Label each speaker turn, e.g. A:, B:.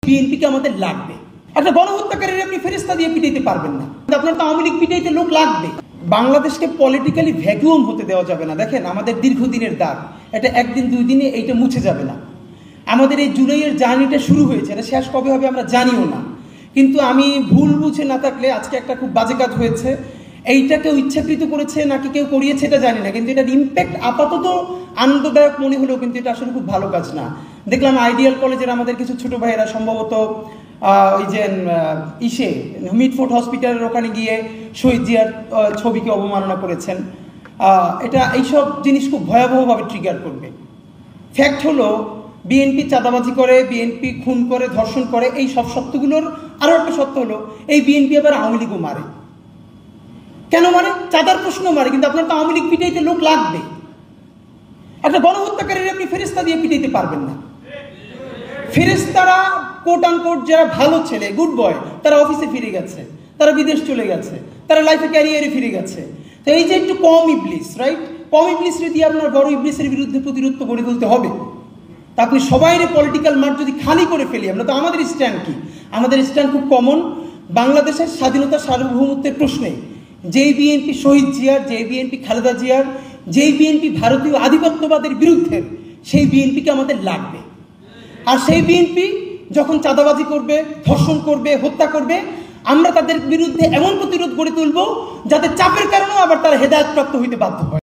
A: বিএনপিকে আমাদের লাগবে। একটা গণহত্যাকারীর আপনি ফেরেস্তা দিয়ে পিটাইতে পারবেন না, আপনার তো আওয়ামী লীগ পিটাইতে লোক লাগবে। বাংলাদেশকে পলিটিক্যালি ভ্যাকুয়াম হতে দেওয়া যাবে না। দেখেন, আমাদের দীর্ঘদিনের দাগ, এটা একদিন দুই দিনে এইটা মুছে যাবে না। আমাদের এই জুলাইয়ের জার্নিটা শুরু হয়েছে, এটা শেষ কবে হবে আমরা জানিও না। কিন্তু আমি ভুল বুঝে না থাকলে আজকে একটা খুব বাজে কাজ হয়েছে, এইটা কেউ ইচ্ছাকৃত করেছে নাকি কেউ করিয়েছে এটা জানি না, কিন্তু এটার ইম্প্যাক্ট আপাতত আনন্দদায়ক মনে হলেও কিন্তু এটা আসলে খুব ভালো কাজ না। দেখলাম আইডিয়াল কলেজের আমাদের কিছু ছোট ভাইয়েরা সম্ভবত ওই যে মিডফোর্ড হসপিটালের ওখানে গিয়ে শহীদ জিয়ার ছবিকে অবমাননা করেছেন। এটা এইসব জিনিস খুব ভয়াবহভাবে ট্রিগার করবে। ফ্যাক্ট হলো বিএনপি চাঁদাবাজি করে, বিএনপি খুন করে, ধর্ষণ করে, এই সব সত্যগুলোর আরও একটা সত্য হলো এই বিএনপি আবার আওয়ামী লীগও মারে। কেন মানে? চাঁদার প্রশ্ন মারে, কিন্তু আপনার তো আওয়ামী লীগ পিটাইতে লোক লাগবে। একটা গণহত্যাকারীর আপনি ফেরেস্তা দিয়ে পিটাইতে পারবেন না। ফেরেস্তারা কোট আনকোট যারা ভালো ছেলে, গুড বয়, তারা অফিসে ফিরে গেছে, তারা বিদেশ চলে গেছে, তারা লাইফে ক্যারিয়ারে ফিরে গেছে। তো এই যে একটু কম ইবলিস, রাইট, কম ইবলিসরে দিয়ে আপনার বড় ইবলিসের বিরুদ্ধে প্রতিরোধ গড়ে তুলতে হবে। তা আপনি সবাইরে পলিটিক্যাল মাঠ যদি খালি করে ফেলি, আমরা তো আমাদের স্ট্যান্ড কি? আমাদের স্ট্যান্ড খুব কমন। বাংলাদেশের স্বাধীনতা সার্বভৌমত্বের প্রশ্নে যেই বিএনপি শহীদ জিয়ার, যেই বিএনপি খালেদা জিয়ার, যেই বিএনপি ভারতীয় আধিপত্যবাদের বিরুদ্ধে, সেই বিএনপিকে আমাদের লাগবে। আর সেই বিএনপি যখন চাঁদাবাজি করবে, ধর্ষণ করবে, হত্যা করবে, আমরা তাদের বিরুদ্ধে এমন প্রতিরোধ গড়ে তুলব যাতে চাপের কারণেও আবার তারা হেদায়েতপ্রাপ্ত হইতে বাধ্য হয়।